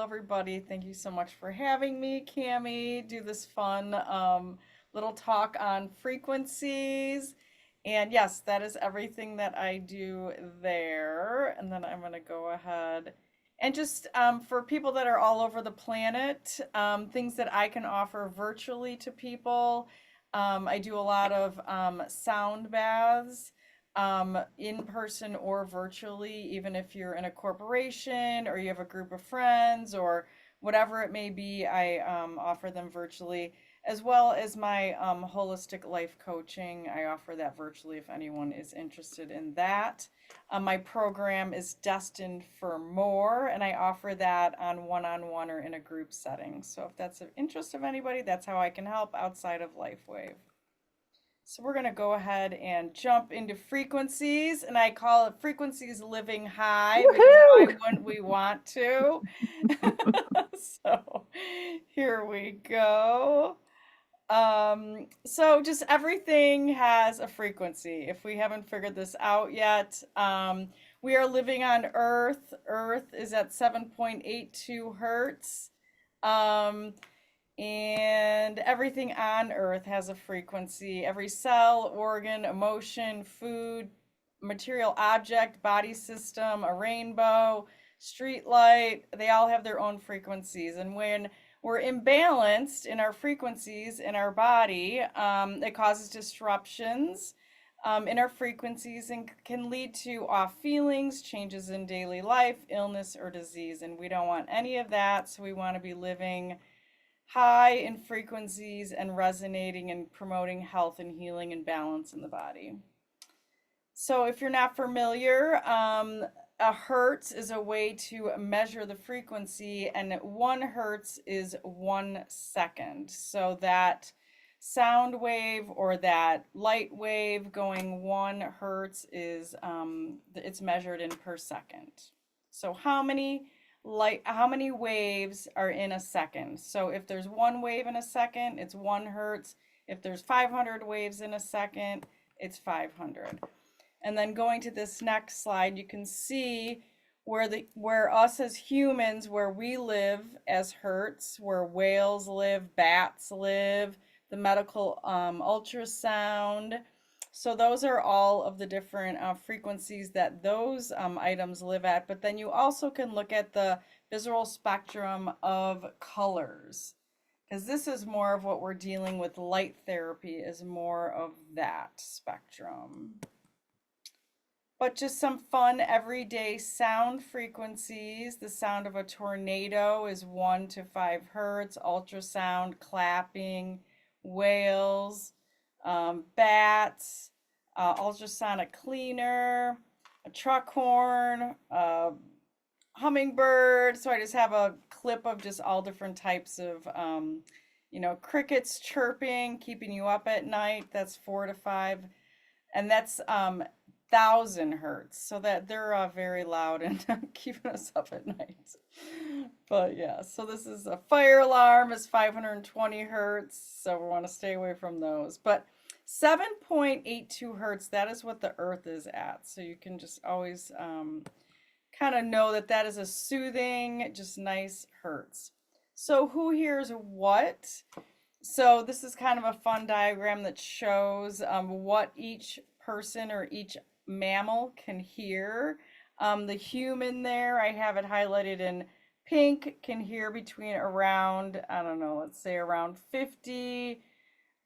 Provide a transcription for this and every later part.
everybody. Thank you so much for having me, Cami, do this fun little talk on frequencies. And yes, that is everything that I do there. And then I'm going to go ahead and just for people that are all over the planet, things that I can offer virtually to people. I do a lot of sound baths in person or virtually, even if you're in a corporation or you have a group of friends or whatever it may be, I offer them virtually, as well as my holistic life coaching. I offer that virtually if anyone is interested in that. My program is Destined for More, and I offer that on one or in a group setting. So if that's of interest of anybody, that's how I can help outside of LifeWave. So we're going to go ahead and jump into frequencies, and I call it frequencies living high because why Woohoo! wouldn't we want to? So here we go. So just everything has a frequency. If we haven't figured this out yet, we are living on Earth. Earth is at 7.82 hertz. Um, and everything on Earth has a frequency. Every cell, organ, emotion, food, material object, body system, a rainbow, street light, they all have their own frequencies. And when we're imbalanced in our frequencies in our body, it causes disruptions in our frequencies and can lead to off feelings, changes in daily life, illness, or disease. And we don't want any of that. So we want to be living high in frequencies and resonating and promoting health and healing and balance in the body. So, if you're not familiar, a hertz is a way to measure the frequency, and 1 hertz is 1 second. So, that sound wave or that light wave going 1 hertz is it's measured in per second. So, how many waves are in a second? So if there's one wave in a second, it's 1 hertz. If there's 500 waves in a second, it's 500. And then going to this next slide, you can see where us as humans, where we live as hertz, where whales live, bats live, the medical ultrasound. So those are all of the different frequencies that those items live at. But then you also can look at the visual spectrum of colors, because this is more of what we're dealing with. Light therapy is more of that spectrum. But just some fun everyday sound frequencies. The sound of a tornado is 1 to 5 hertz. Ultrasound, clapping, whales, bats, ultrasonic cleaner, a truck horn, hummingbird. So I just have a clip of just all different types of, crickets chirping, keeping you up at night. That's 4 to 5. And that's 1,000 hertz. So that they're very loud and keeping us up at night. But yeah, so this is a fire alarm is 520 hertz. So we want to stay away from those. But 7.82 hertz, that is what the earth is at. So you can just always kind of know that that is a soothing, just nice hertz. So who hears what? So this is kind of a fun diagram that shows what each person or each mammal can hear. The human there, I have it highlighted in pink, can hear between around, I don't know, let's say around 50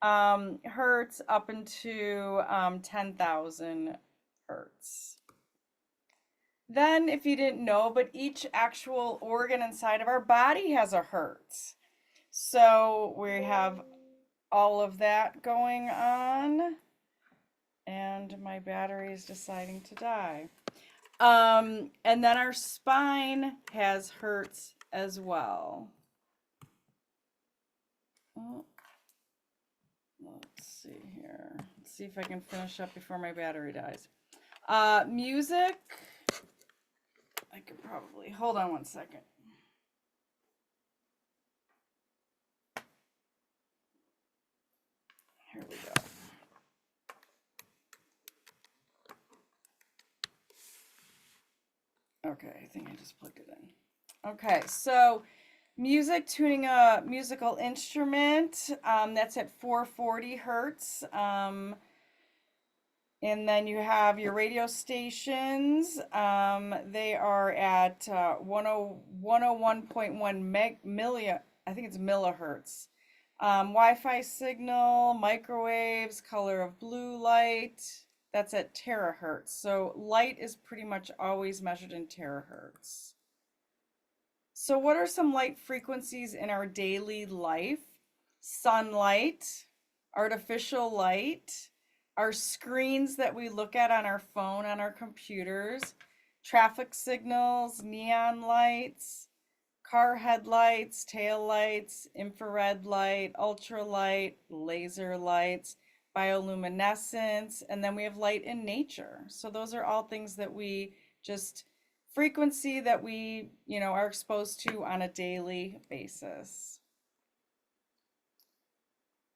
hertz up into 10,000 hertz. Then, if you didn't know, but each actual organ inside of our body has a hertz. So we have all of that going on, and my battery is deciding to die. And then our spine has hertz as well. Oh, let's see here. Let's see if I can finish up before my battery dies. Music. I could probably hold on 1 second. Here we go. Okay, I think I just plugged it in. Okay, so music, tuning a musical instrument, that's at 440 hertz. And then you have your radio stations. They are at 101.1 millia, I think it's millihertz. Wi-Fi signal, microwaves, color of blue light, that's at terahertz. So light is pretty much always measured in terahertz. So what are some light frequencies in our daily life? Sunlight, artificial light, our screens that we look at on our phone, on our computers, traffic signals, neon lights, car headlights, tail lights, infrared light, ultralight, laser lights, bioluminescence, and then we have light in nature. So those are all things that we just frequency that we, are exposed to on a daily basis.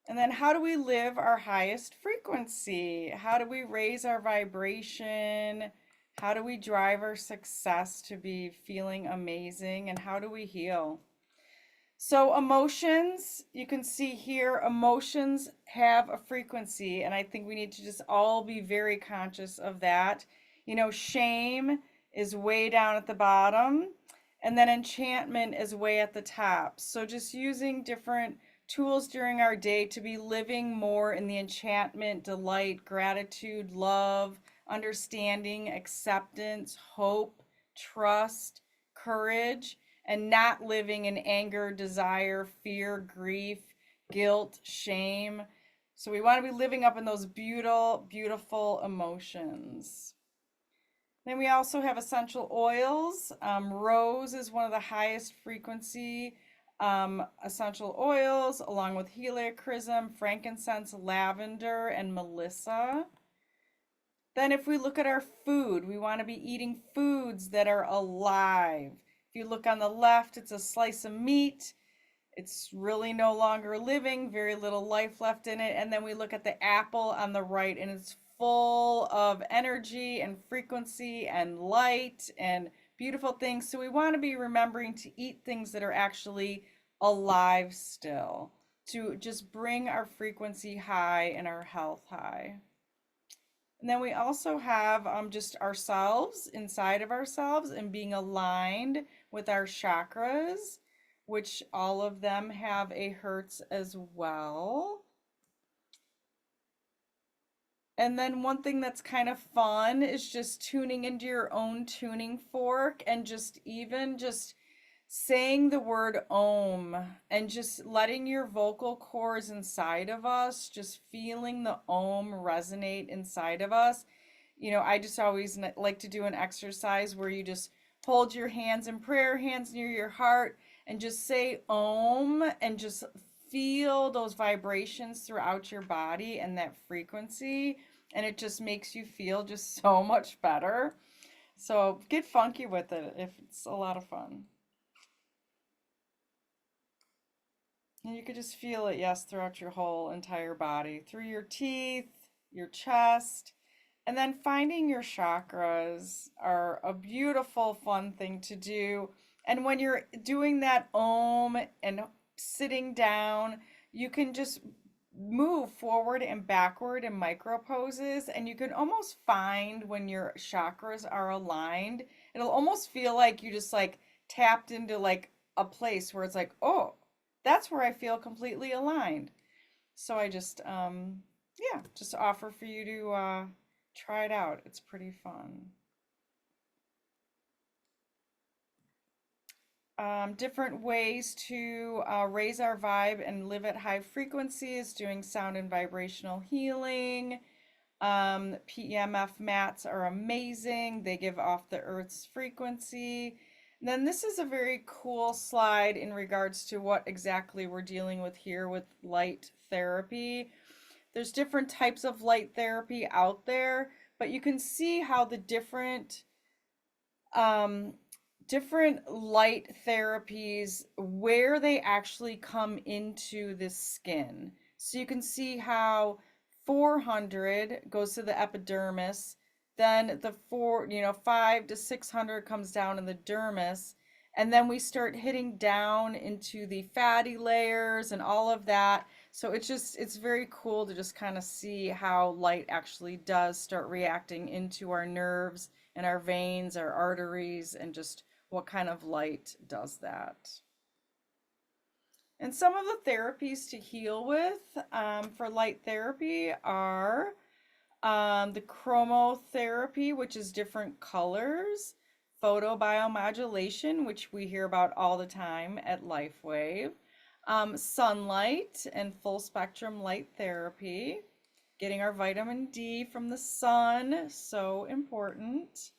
And then how do we live our highest frequency? How do we raise our vibration? How do we drive our success to be feeling amazing? And how do we heal? So, emotions, you can see here, emotions have a frequency, and I think we need to just all be very conscious of that. Shame is way down at the bottom, and then enchantment is way at the top. So, just using different tools during our day to be living more in the enchantment, delight, gratitude, love, understanding, acceptance, hope, trust, courage, and not living in anger, desire, fear, grief, guilt, shame. So we want to be living up in those beautiful, beautiful emotions. Then we also have essential oils. Rose is one of the highest frequency essential oils, along with heliochrysum, frankincense, lavender, and melissa. Then, if we look at our food, we want to be eating foods that are alive. If you look on the left, it's a slice of meat. It's really no longer living, very little life left in it. And then we look at the apple on the right, and it's full of energy and frequency and light and beautiful things. So we want to be remembering to eat things that are actually alive still, to just bring our frequency high and our health high. And then we also have just ourselves, inside of ourselves, and being aligned with our chakras, which all of them have a hertz as well. And then one thing that's kind of fun is just tuning into your own tuning fork and just saying the word Om and just letting your vocal cords inside of us, just feeling the Om resonate inside of us. I just always like to do an exercise where you just hold your hands in prayer, hands near your heart, and just say Om and just feel those vibrations throughout your body and that frequency. And it just makes you feel just so much better. So get funky with it if it's a lot of fun. And you could just feel it, yes, throughout your whole entire body, through your teeth, your chest, and then finding your chakras are a beautiful, fun thing to do. And when you're doing that Om and sitting down, you can just move forward and backward in micro poses, and you can almost find when your chakras are aligned. It'll almost feel like you just like tapped into like a place where it's like, oh, that's where I feel completely aligned. So I just offer for you to try it out. It's pretty fun. Different ways to raise our vibe and live at high frequencies, doing sound and vibrational healing. PEMF mats are amazing. They give off the Earth's frequency. And then this is a very cool slide in regards to what exactly we're dealing with here with light therapy. There's different types of light therapy out there, but you can see how the um, different light therapies, where they actually come into the skin. So you can see how 400 goes to the epidermis, then the 5 to 600 comes down in the dermis, And then we start hitting down into the fatty layers and all of that. So it's very cool to just kind of see how light actually does start reacting into our nerves and our veins, our arteries, and just what kind of light does that. And some of the therapies to heal with for light therapy are the chromotherapy, which is different colors, photobiomodulation, which we hear about all the time at LifeWave, sunlight and full spectrum light therapy, getting our vitamin D from the sun, so important,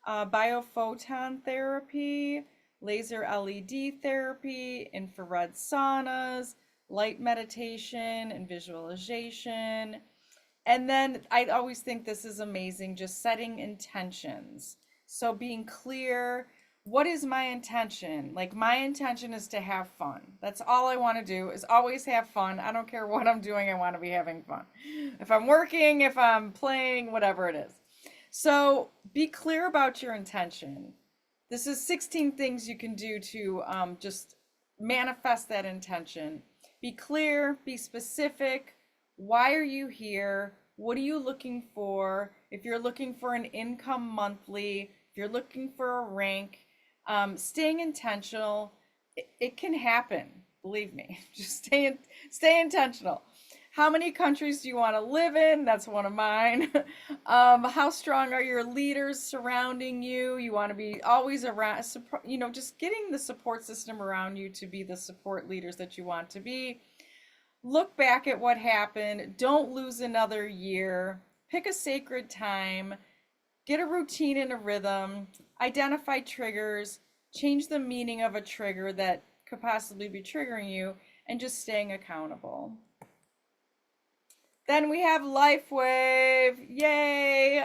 biophoton therapy, laser LED therapy, infrared saunas, light meditation and visualization. And then I always think this is amazing, just setting intentions. So being clear, what is my intention? Like my intention is to have fun. That's all I want to do is always have fun. I don't care what I'm doing, I want to be having fun. If I'm working, if I'm playing, whatever it is. So be clear about your intention. This is 16 things you can do to just manifest that intention. Be clear, be specific. Why are you here? What are you looking for? If you're looking for an income monthly, if you're looking for a rank, staying intentional, it can happen. Believe me. Just stay intentional. How many countries do you want to live in? That's one of mine. How strong are your leaders surrounding you? You want to be always around, just getting the support system around you to be the support leaders that you want to be. Look back at what happened. Don't lose another year. Pick a sacred time. Get a routine and a rhythm. Identify triggers. Change the meaning of a trigger that could possibly be triggering you, and just staying accountable. Then we have LifeWave, yay,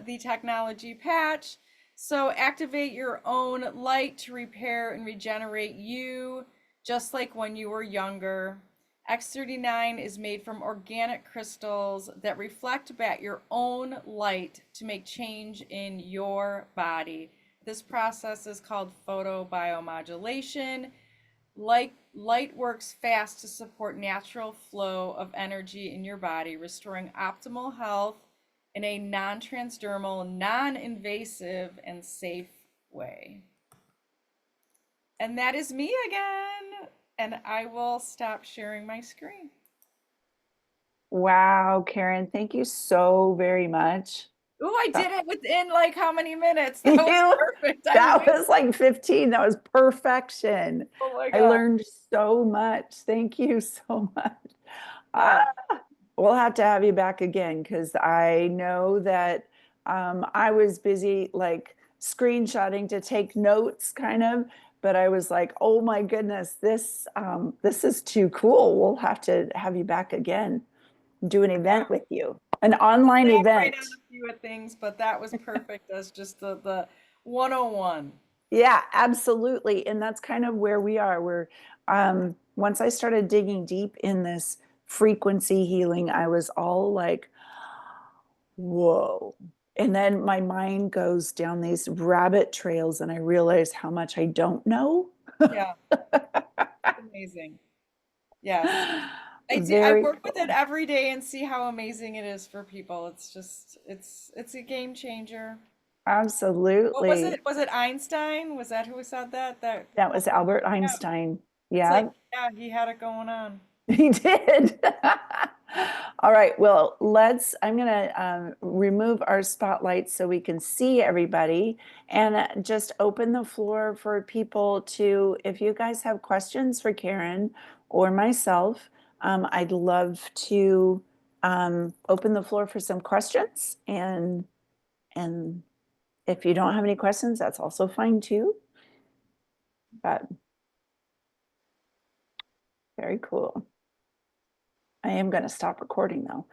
the technology patch. So activate your own light to repair and regenerate you, just like when you were younger. X39 is made from organic crystals that reflect back your own light to make change in your body. This process is called photobiomodulation. Light works fast to support natural flow of energy in your body, restoring optimal health in a non-transdermal, non-invasive, and safe way. And that is me again. And I will stop sharing my screen. Wow, Karen, thank you so very much. Oh, I did it within like how many minutes? That was You, perfect. I that knew. was like 15. That was perfection. Oh my I God. learned so much. Thank you so much. Ah, Yeah. we'll have to have you back again because I know that I was busy like screenshotting to take notes kind of, but I was like, oh my goodness, this is too cool. We'll have to have you back again, do an event with you, an online Elaborate on event. a few of things, but that was perfect as just the 101. Yeah, absolutely. And that's kind of where we are. Once I started digging deep in this frequency healing, I was all like, whoa. And then my mind goes down these rabbit trails and I realize how much I don't know. Yeah, amazing. Yes. I Very work with it cool. every day and see how amazing it is for people. It's a game changer. What was Absolutely. it? Was it Einstein? Was that who said that? That That quote? was Albert Yeah. Einstein. It's like, Yeah. yeah, he had it going on. He did. All right. Well, I'm going to remove our spotlight so we can see everybody and just open the floor for people to, if you guys have questions for Karen or myself, I'd love to open the floor for some questions. And if you don't have any questions, that's also fine too. But very cool. I am going to stop recording though.